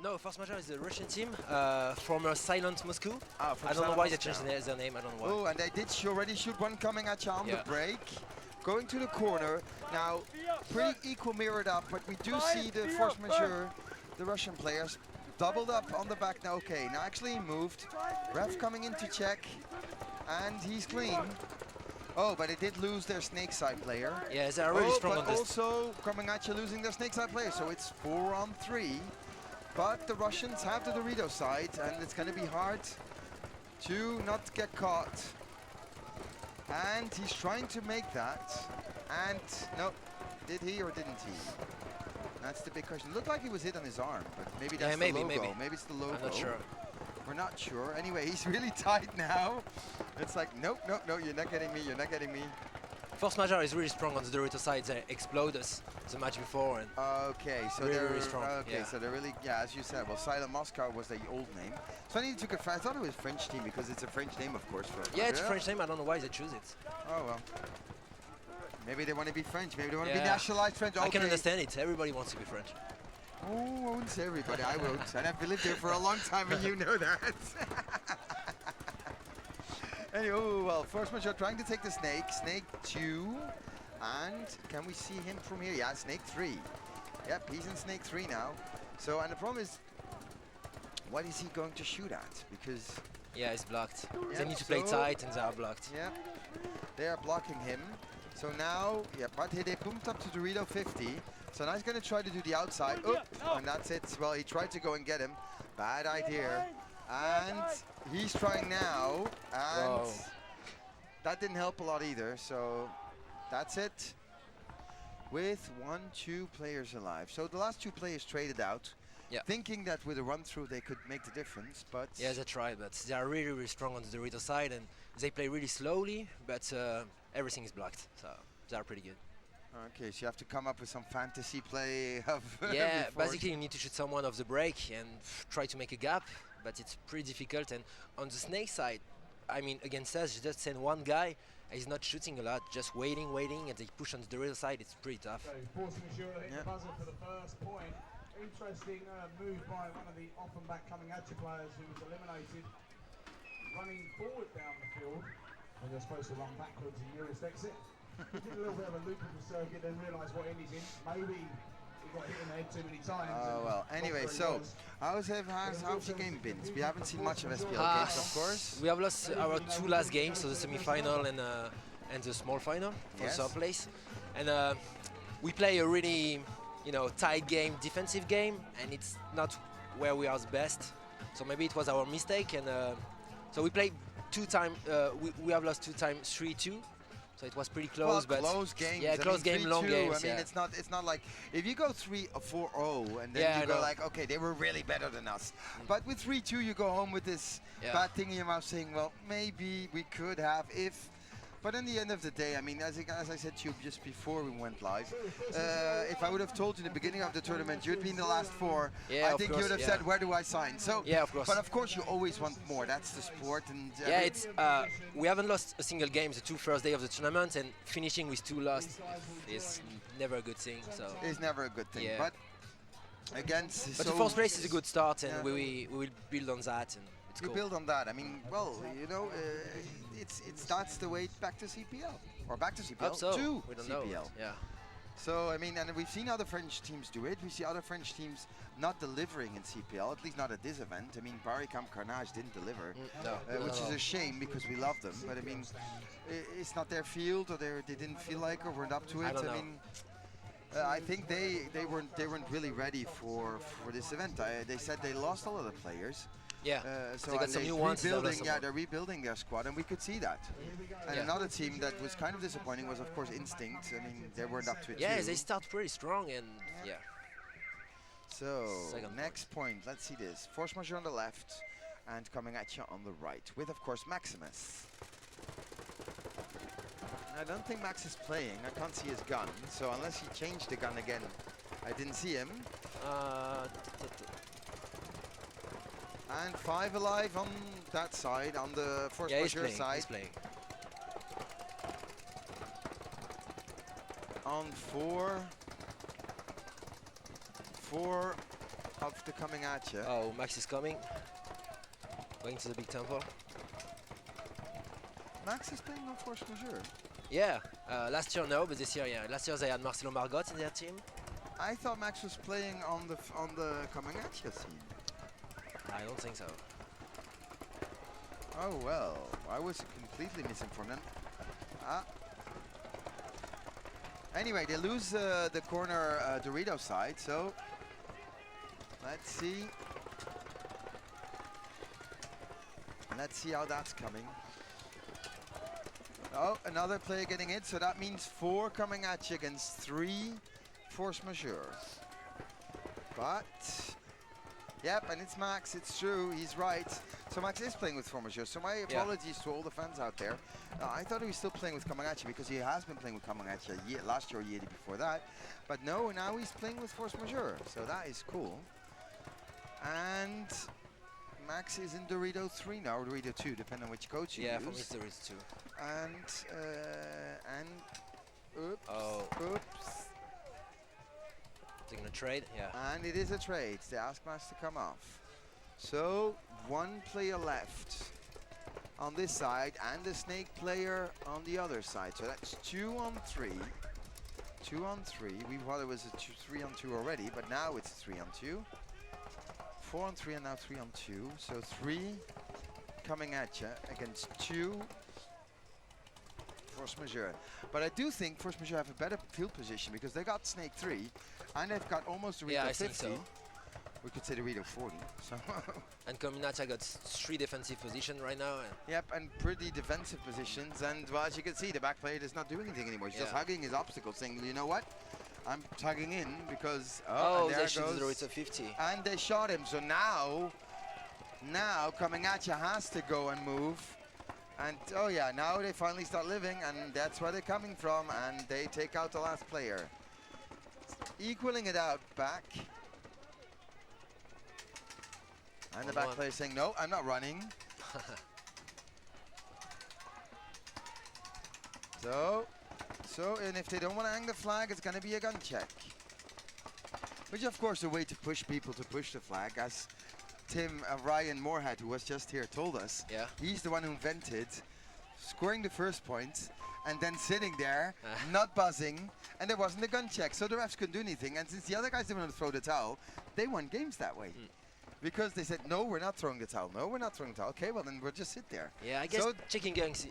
No, Force Majeure is the Russian team, former Silent Moscow. Ah, from I don't know Silent why they Moscow. changed their name, I don't know why. Oh, and they did already shoot one coming at you on the break. Going to the corner. Now, pretty equal mirrored up, but we do see the Force Majeure, the Russian players, doubled up on the back now. Okay, now actually he moved. Ref coming in to check, and he's clean. Oh, but it did lose their snake side player. Yeah, they're really strong on this. Also coming at you losing their snake side player, so it's 4-on-3. But the Russians have the Dorito side, and it's going to be hard to not get caught. And he's trying to make that. And no, did he or didn't he? That's the big question. Looked like he was hit on his arm, but maybe that's the logo. Maybe it's the logo. I'm not sure. We're not sure. Anyway, he's really tight now. It's like, nope, nope, no, you're not getting me, you're not getting me. Force Majeure is really strong on the Dorito side. They explode us the match before. And okay, so really, they're really strong. Okay, so they're really, yeah, as you said. Well, Silent Moscow was the old name. So I need to took I thought it was French team because it's a French name, of course. Yeah, it's a French name. I don't know why they choose it. Oh well. Maybe they want to be French. Maybe they want to be nationalized French. Okay. I can understand it. Everybody wants to be French. Oh, I wouldn't say everybody. I won't. And I've lived here for a long time, and you know that. Anyway, oh, well, Force Majeure trying to take the snake. Snake 2. And can we see him from here? Yeah, snake 3. Yep, he's in snake 3 now. So, and the problem is, what is he going to shoot at? Because... yeah, he's blocked. Yeah, they need to play tight, and they are blocked. Yeah, they are blocking him. So now, yeah, but they pumped up to Dorito 50. So now he's going to try to do the outside. Oop, and that's it. Well, he tried to go and get him. Bad idea. And he's trying now. And that didn't help a lot either. So that's it. With 1-2 players alive. So the last 2 players traded out. Yeah. Thinking that with a run-through they could make the difference, but... yeah, they tried, but they are really, really strong on the Dorito side, and they play really slowly, but everything is blocked, so they are pretty good. Okay, so you have to come up with some fantasy play of... yeah, basically you need to shoot someone off the break and try to make a gap, but it's pretty difficult. And on the snake side, I mean, against us, you just send one guy, he's not shooting a lot, just waiting, and they push on the Dorito side, it's pretty tough. So, forcing Majeure to hit the buzzer for the first point. Interesting move by one of the Offenburg coming at you players who was eliminated. Running forward down the field, and you're supposed to run backwards in nearest exit. He did a little bit of a loop of the circuit, then realised what end he's in. Maybe he got hit in the head too many times. Oh, well, anyway, so how's the game been? We haven't seen much of SPL games, of course. We have lost our 2 last games, so the semi-final and the small final for third place. And we play a really, you know, tight game, defensive game, and it's not where we are the best. So maybe it was our mistake, and so we played 2 times. We have lost 2 times, 3-2. So it was pretty close, well, but close games. Yeah, close game, long games. I mean, it's not like if you go 3-4-0 and then you go like, okay, they were really better than us. But with 3-2, you go home with this bad thing in your mouth, saying, well, maybe we could have if. But in the end of the day, I mean, as I said to you just before we went live, if I would have told you in the beginning of the tournament you'd be in the last 4, I think you would have said, where do I sign? So, yeah, of course. But of course, you always want more. That's the sport. And yeah, it's we haven't lost a single game the 2 first day of the tournament, and finishing with 2 losses is never a good thing. So it's never a good thing. Yeah. But against. But the 4th place is a good start, and we will build on that. And we build on that. I mean, well, you know, it starts the way back to CPL or back to CPL to we don't CPL. Know. Yeah. So I mean, and we've seen other French teams do it. We see other French teams not delivering in CPL, at least not at this event. I mean, Baricam Carnage didn't deliver, which is a shame because we love them. But I mean, it's not their field, or they didn't feel like, or weren't up to it. I mean. I think they weren't really ready for this event. They said they lost a lot of players. Yeah, so they got some new ones. They're rebuilding their squad, and we could see that. And another team that was kind of disappointing was, of course, Instinct. I mean, they weren't up to it. Yeah, they start pretty strong, and yeah. So next point, let's see this. Force Majeure on the left, and coming at you on the right, with of course Maximus. I don't think Max is playing. I can't see his gun, so unless he changed the gun again, I didn't see him. And 5 alive on that side, on the Force Majeure side. He's playing. On 4 of the coming at you. Oh, Max is coming. Going to the big temple. Max is playing on Force Majeure. Yeah, last year no, but this year yeah. Last year they had Marcelo Margot in their team. I thought Max was playing on the coming at you team. I don't think so. Oh well, I was completely misinformed then. Anyway, they lose the corner Dorito side, so let's see. Let's see how that's coming. Oh, another player getting it, so that means 4 coming at you against 3 Force Majeure. But, yep, and it's Max, it's true, he's right. So Max is playing with Force Majeure, so my apologies to all the fans out there. I thought he was still playing with coming at you because he has been playing with coming at you last year or year before that. But no, now he's playing with Force Majeure, so that is cool. And Max is in Dorito 3 now, or Dorito 2, depending on which coach you use. Yeah, for me it's Dorito 2. And oops, oops. Is it gonna trade? Yeah. And it is a trade. They ask Max to come off. So 1 player left on this side and the snake player on the other side. So that's 2 on 3. 2 on 3. We thought it was a 3 on 2 already, but now it's 3 on 2. 4 on 3 and now 3 on 2. So 3 coming at you against 2 Force Majeure. But I do think Force Majeure have a better field position because they got Snake 3 and they've got almost a Dorito 50. Think so. We could say the Dorito 40. So and Cominacha got 3 defensive positions right now. And yep, and pretty defensive positions. And well, as you can see, the back player does not do anything anymore. He's just hugging his obstacle, saying, you know what? I'm tugging in because and there they shot the goes Dorito 50. and they shot him. So now coming at you has to go and move. And oh yeah, now they finally start living, and that's where they're coming from, and they take out the last player. Equaling it out back. And the back player saying, no, I'm not running. And if they don't want to hang the flag, it's going to be a gun check. Which, of course, a way to push people to push the flag, as Ryan Moorhead, who was just here, told us. Yeah. He's the one who invented scoring the first point and then sitting there, not buzzing, and there wasn't a gun check, so the refs couldn't do anything. And since the other guys didn't want to throw the towel, they won games that way. Because they said, no, we're not throwing the towel. No, we're not throwing the towel. Okay, well, then we'll just sit there. Yeah, I guess checking guns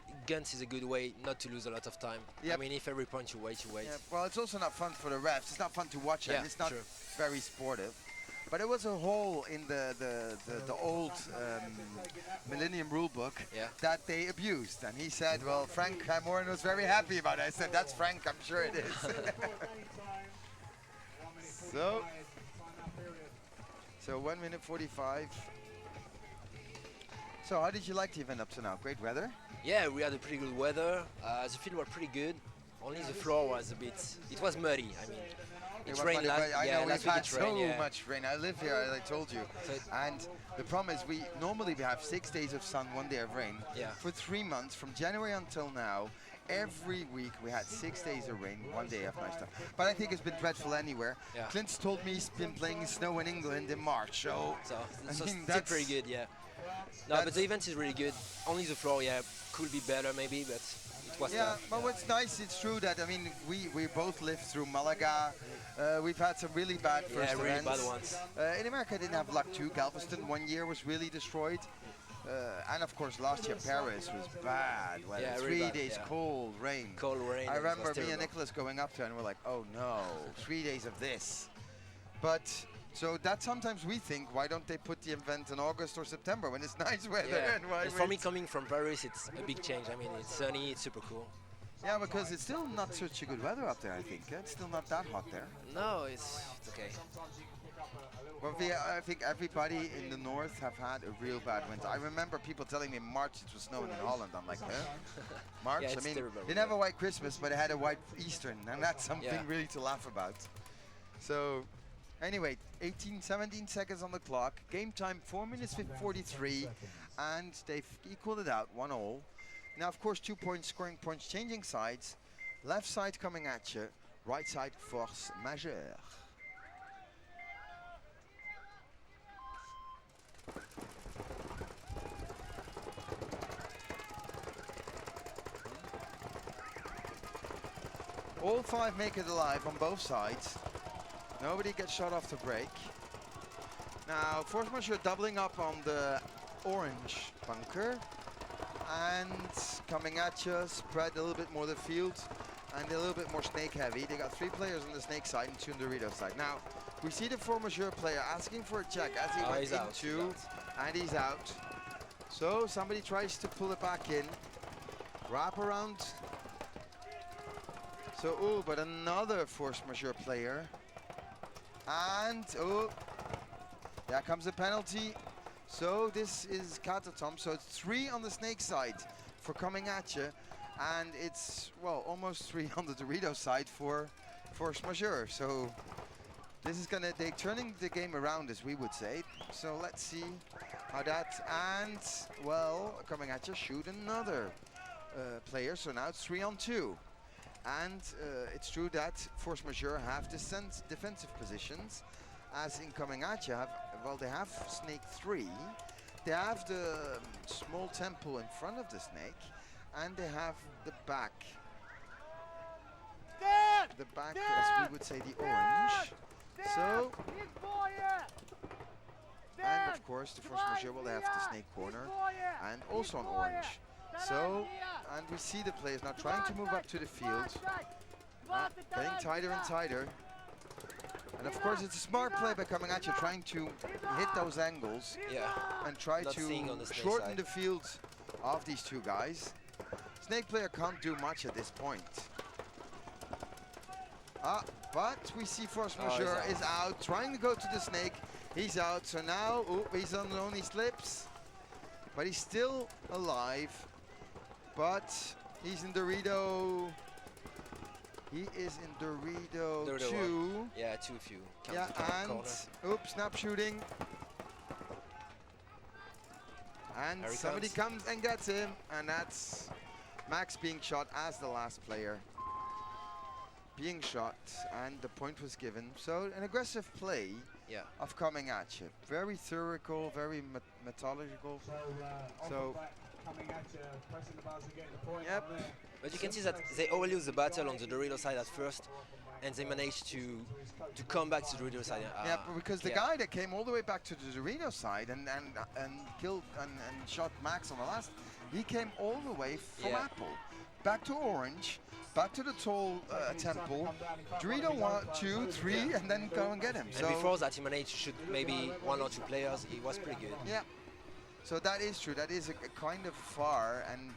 is a good way not to lose a lot of time. Yep. I mean, if every point you wait, you wait. Yeah, well, it's also not fun for the refs. It's not fun to watch, and it's not very sportive. But it was a hole in the old Millennium rulebook that they abused. And he said, well, Frank Morin was very happy about it. I said, that's Frank, I'm sure it is. So 1 minute 45. So how did you like the event up to now? Great weather? Yeah, we had a pretty good weather. The field was pretty good. Only the floor was a bit, it was muddy. I mean, it rained last week. I know we've had so much rain. I live here, as I told you. And the problem is we normally have 6 days of sun, 1 day of rain. Yeah. For 3 months, from January until now, every week we had 6 days of rain, 1 day of nice stuff. But I think it's been dreadful anywhere. Yeah. Clint's told me he's been playing in snow in England in March, so that's pretty good, yeah. No, but the event is really good. Only the floor, could be better maybe, but it was but what's nice, it's true that, I mean, we both lived through Malaga. We've had some really bad first events. really bad ones. In America, I didn't have luck too. Galveston 1 year was really destroyed. And of course, last year Paris was bad weather. Yeah, 3 really days cold rain. Cold rain. I remember me and Nicholas going up there and we're like, oh no, 3 days of this. But so that sometimes we think, why don't they put the event in August or September when it's nice weather? And for me, coming from Paris, it's a big change. I mean, it's sunny, it's super cool. Yeah, because it's still not such a good weather up there, I think. It's still not that hot there. No, it's okay. Well, I think everybody in the north have had a real bad winter. I remember people telling me in March it was snowing in Holland. I'm like, huh? March? I mean, terrible. They didn't have a white Christmas, but they had a white Easter, and that's something really to laugh about. So, anyway, 17 seconds on the clock. Game time, 4 minutes 43, and they've equaled it out, 1-1. Now, of course, 2 points, scoring points, changing sides. Left side coming at you, right side Force Majeure. all 5 make it alive on both sides. Nobody gets shot off the break. Now, Force Majeure doubling up on the orange bunker. And coming at you, spread a little bit more the field. And a little bit more snake heavy. They got 3 players on the snake side and 2 on the Dorito side. Now, we see the Force Majeure player asking for a check as he went into, and he's out. So somebody tries to pull it back in. Wrap around. So, oh, but another Force Majeure player. And, oh, there comes a penalty. So this is Catatom. So it's 3 on the snake side for coming at you. And it's, well, almost 3 on the Dorito side for Force Majeure. So this is gonna, they're turning the game around, as we would say. So let's see how that, and, well, coming at you, shoot another player. So now it's 3 on 2. And it's true that Force Majeure have defensive positions, as in coming at you have, well, they have snake 3. They have the small temple in front of the snake. And they have the back. The back, as we would say, the orange. So, and of course, the Force Majeure will have the snake corner and also an orange. So, and we see the players now trying to move up to the field, getting tighter and tighter. And of course, it's a smart play by coming at you, trying to hit those angles and try to shorten the field of these 2 guys. Snake player can't do much at this point. But we see Force Majeure is out, trying to go to the snake. He's out, so now, he's on his own, he slips. But he's still alive. But he's in Dorito. He is in Dorito 2. Yeah, 2 of you. Yeah, and, oops, snap shooting. And somebody comes and gets him, and that's Max being shot as the last player. Being shot, and the point was given. So an aggressive play of coming at you. Very theoretical, very methodological. So coming at you, pressing the buzzer, getting the point. Yep. But you can see that they all lose the battle on the Dorito side at first, and they managed to come back to the Dorito side. Yeah, but because the guy that came all the way back to the Dorito side and killed and shot Max on the last, he came all the way from Apple back to orange, back to the tall temple, Dorito 1, 2, 3, and then go and get him. And before that, he managed to shoot maybe 1 or 2 players. He was pretty good. Yeah. So that is true. That is a kind of far, and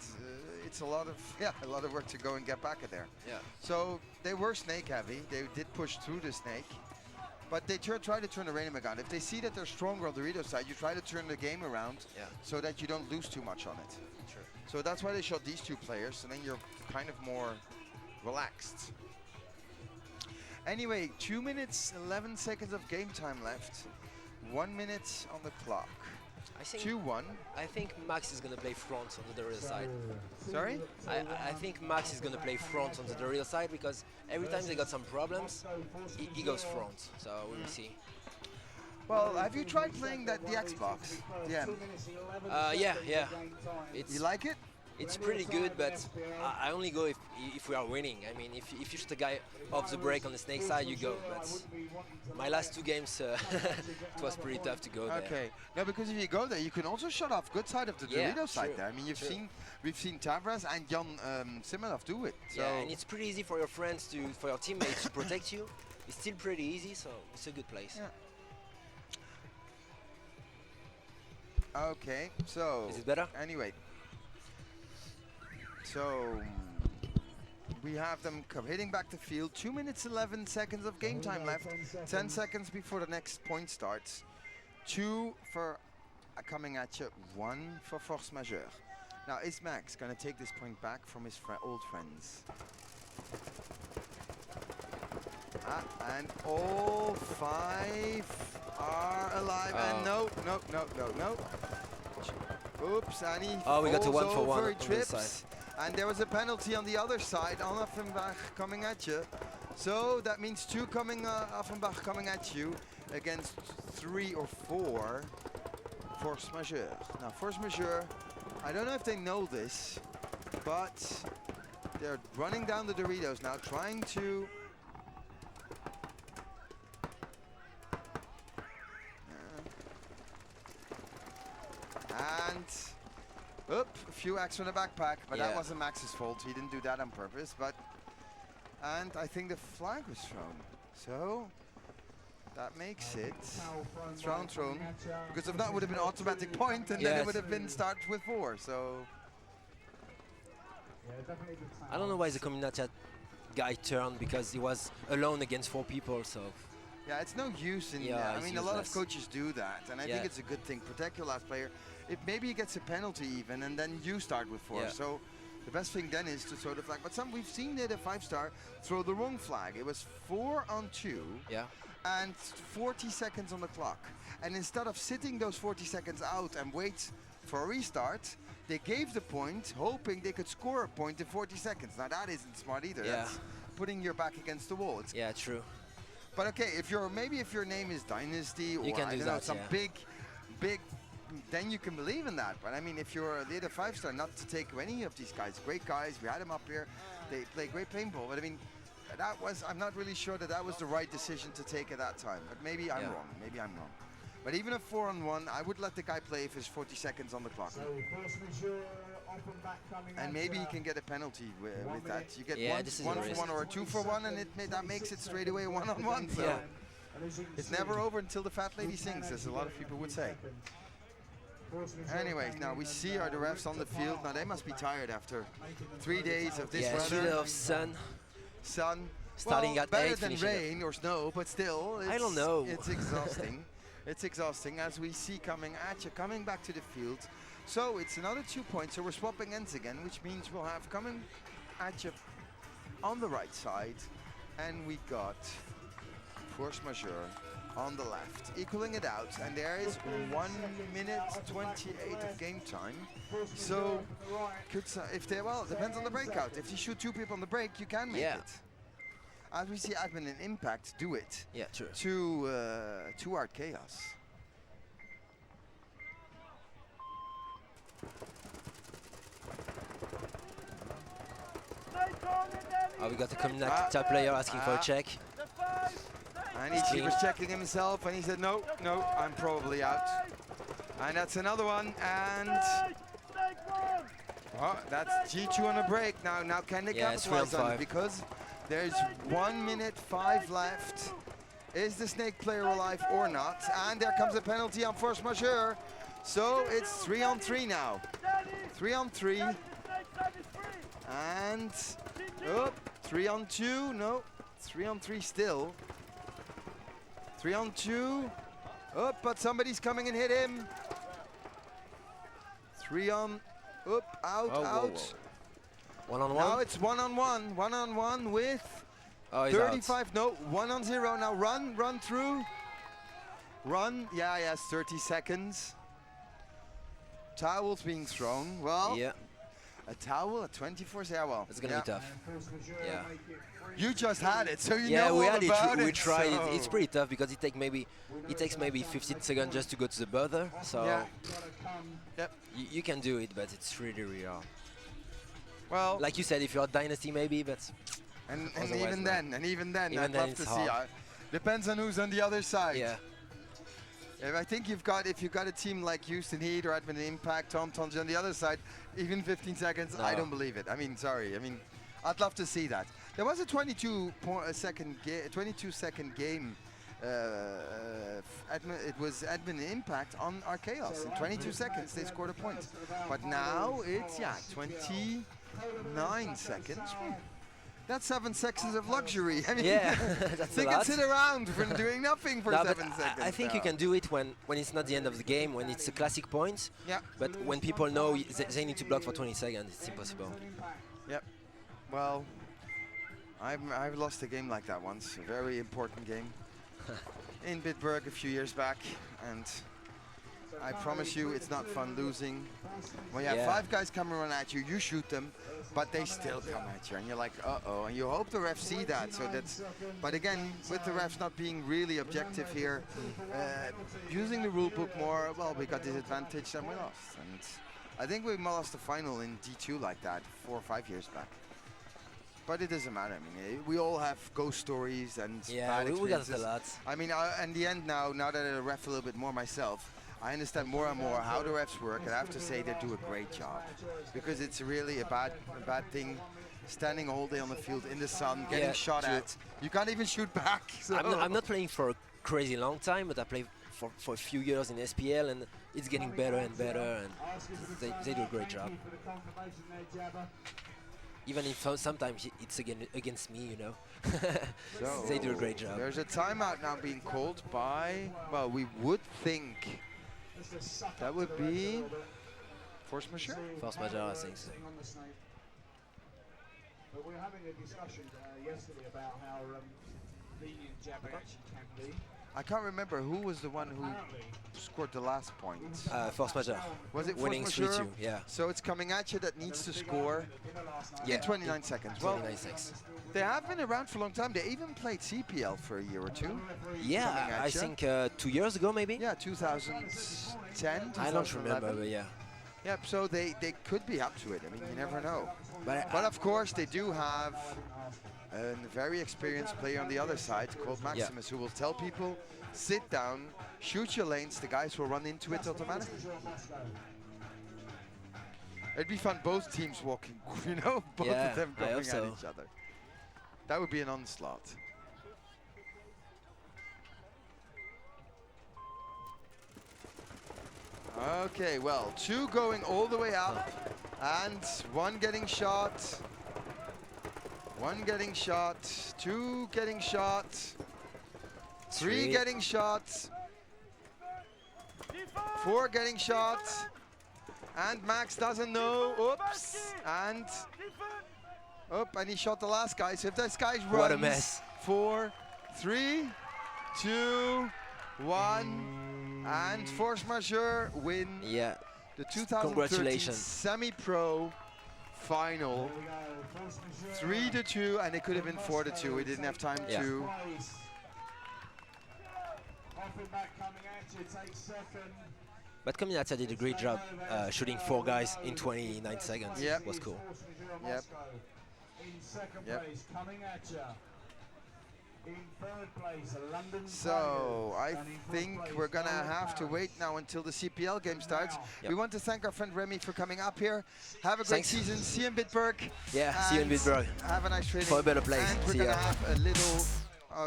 it's a lot of work to go and get back at there. Yeah. So they were snake heavy. They did push through the snake, but they try to turn the random gun. If they see that they're stronger on the Dorito side, you try to turn the game around so that you don't lose too much on it. Sure. So that's why they shot these 2 players, and then you're kind of more relaxed. Anyway, 2 minutes, 11 seconds of game time left. 1 minute on the clock. I think 2-1. I think Max is going to play front on the Dorito side. Sorry? I think Max is going to play front on the Dorito side because every time they got some problems, he goes front. So we will see. Well, have you tried playing the Xbox? Yeah. Yeah. You like it? It's pretty good, but I only go if we are winning. I mean, if you shoot a guy off the break on the snake side, you go. But my last 2 games, it was pretty tough to go there. Okay. No, because if you go there, you can also shut off good side of the Dorito side there. I mean, we've seen Tavras and Jan Simonov do it. So yeah, and it's pretty easy for your friends for your teammates to protect you. It's still pretty easy, so it's a good place. Yeah. Okay, so is it better? Anyway. So we have them hitting back the field. 2 minutes, 11 seconds of game time left. 10 seconds before the next point starts. 2 for coming at you, 1 for Force Majeure. Now, is Max going to take this point back from his old friends? And all 5 are alive. And no. Oops, and he we got to 1 for 1 he on this side. And there was a penalty on the other side, on Offenburg coming at you. So that means 2 coming, Offenburg coming at you against 3 or 4 Force Majeure. Now, Force Majeure, I don't know if they know this, but They're running down the Doritos now, trying to... And... Oop, a few X from the backpack, but that wasn't Max's fault. He didn't do that on purpose, but... And I think the flag was thrown. So... That makes it thrown, because if not, it would have been automatic point, and then it would have been start with 4. So I don't know why the Comin guy turned, because he was alone against 4 people. So yeah, it's no use in. I mean, a lot of coaches do that, and I think it's a good thing. Protect your last player. If maybe he gets a penalty even, and then you start with 4. So the best thing then is to throw the flag. But we've seen the 5-star throw the wrong flag. It was 4 on 2. Yeah. And 40 seconds on the clock. And instead of sitting those 40 seconds out and wait for a restart, they gave the point, hoping they could score a point in 40 seconds. Now that isn't smart either. Yeah. That's putting your back against the wall. Yeah, true. But okay, if your name is Dynasty or you can do that, some big, then you can believe in that. But I mean, if you're the 5-star, not to take any of these guys, great guys, we had them up here, they play great paintball. But I mean, I'm not really sure that was the right decision to take at that time, but maybe I'm wrong. Maybe I'm wrong. But even a 4-on-1, I would let the guy play if there's 40 seconds on the clock. So first Majeure, Offenburg coming and maybe he can get a penalty with that. You get one for one or a 2 for 1, and that makes it straight away 1-on-1. So it's never over until the fat lady sings, as a lot of people would say. Anyways, now we see the refs on the field. Now they must be tired after 3 days of this weather. 3 days of sun. Starting at 8, better than rain or snow, but still, I don't know. It's exhausting. It's exhausting, as we see coming back to the field. So it's another 2 points. So we're swapping ends again, which means we'll have coming at you on the right side, and we got Force Majeure on the left, equaling it out, and there is 1 minute 28 of game time. So, if they it depends on the breakout. If you shoot 2 people on the break, you can make it. As we see Admin and Impact do it. Yeah, true. To Art Chaos. Oh, we got the Comin player asking for a check. And he was checking himself, and he said, no, I'm probably out. And that's another one, and... Oh, that's G2 on a break. Now can they capitalize on it? Because there's 1 minute 5 left. Is the Snake player alive or not? And there comes a penalty on Force Majeure. So it's 3 on 3 now. 3 on 3. And... Oh, 3 on 2. No, 3 on 3 still. 3 on 2. Oh, but somebody's coming and hit him. 3 on. Up, out, out. 1-on-1. Now it's 1-on-1. 1-on-1 with 35. Out. No, 1-on-0. Now run through. Run. Yeah, yes, 30 seconds. Towels being thrown. Well, a towel at 24. Yeah, well, it's gonna be tough. Yeah. You just had it, so you know we all had about it. it. We tried it. It's pretty tough because it takes maybe 15 seconds just to go to the buzzer. So you can do it, but it's really hard. Well, like you said, if you're a dynasty, maybe, but and even then, I'd love to see. Depends on who's on the other side. Yeah. I think if you've got a team like Houston Heat or Admin Impact, Tom's on the other side, even 15 seconds, I don't believe it. I mean, sorry. I mean, I'd love to see that. There was a 22-second game. It was Admin Impact on our Chaos. In 22 seconds, they scored a point. But now it's 29 seconds. That's 7 seconds of luxury. I mean, that's they can sit around for doing nothing for 7 seconds. I think you can do it when it's not the end of the game, when it's a classic point. Yeah. But when people know they need to block for 20 seconds, it's impossible. Yep. Well, I've lost a game like that once, a very important game in Bitburg a few years back, and I promise you it's not fun losing. When you have 5 guys coming around at you, you shoot them, but they still come at you, and you're like, uh-oh, and you hope the refs see that. So that's, but again, with the refs not being really objective here, using the rule book more, well, we got disadvantage and we lost. And I think we lost the final in D2 like that 4 or 5 years back. but it doesn't matter. I mean, we all have ghost stories and bad we got experiences. a lot. I mean, in the end now that I ref a little bit more myself, I understand more and more how the refs work, and I have to say they do a great job, because it's really a bad thing, standing all day on the field in the sun, getting shot at. You can't even shoot back. So. I'm not playing for a crazy long time, but I play for a few years in SPL, and it's getting better and better, and they do a great job. Even if sometimes it's against me, you know. So they do a great job. There's a timeout now being called by, well, we would think that would be force majeure? Force majeure, I think so. But we were having a discussion yesterday about how lenient jabbing actually can be. I can't remember who was the one who scored the last point. Force majeure. Was it winning force majeure? 3-2? Yeah. So it's coming at you that needs to score in 29 seconds. 29 seconds. They have been around for a long time. They even played CPL for a year or two. Yeah, I think 2 years ago maybe. Yeah, 2010. I don't remember, but yeah. Yeah, so they could be up to it. I mean, you never know. But of course, they do have a very experienced player on the other side called Maximus, who will tell people, sit down, shoot your lanes, the guys will run into it automatically. It'd be fun, both teams walking, you know, both of them going at each other. That would be an onslaught. Okay, well, 2 going all the way up, and 1 getting shot. 1 getting shot, 2 getting shot, 3 getting shot, 4 getting shot, and Max doesn't know. Oops, and he shot the last guy. So if this guy runs, what a mess. 4, 3, 2, 1, and force majeure win. Yeah. The 2013 semi-pro final. 3-2, and it could have been 4-2. We didn't have time to. But Comin did a great job shooting 4 guys in 29 seconds. Yep. It was cool. Yep. Yep. So I think we're gonna have to wait now until the CPL game starts. Yep. We want to thank our friend Remy for coming up here. Have a great season. See you in Bitburg. Yeah, see you in Bitburg. Have a nice training. For a better place. And we're gonna have a little.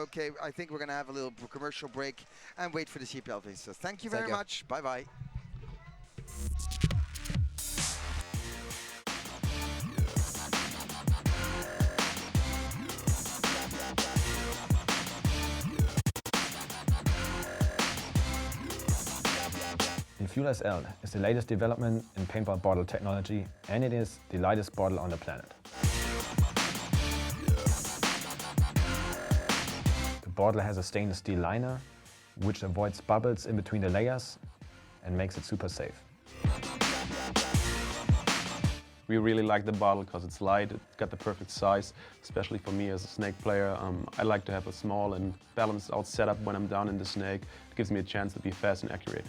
Okay, I think we're gonna have a little commercial break and wait for the CPL phase. So thank you very much. Bye bye. Fuel SL is the latest development in paintball bottle technology, and it is the lightest bottle on the planet. The bottle has a stainless steel liner, which avoids bubbles in between the layers and makes it super safe. We really like the bottle because it's light, it's got the perfect size, especially for me as a snake player. I like to have a small and balanced out setup when I'm down in the snake. It gives me a chance to be fast and accurate.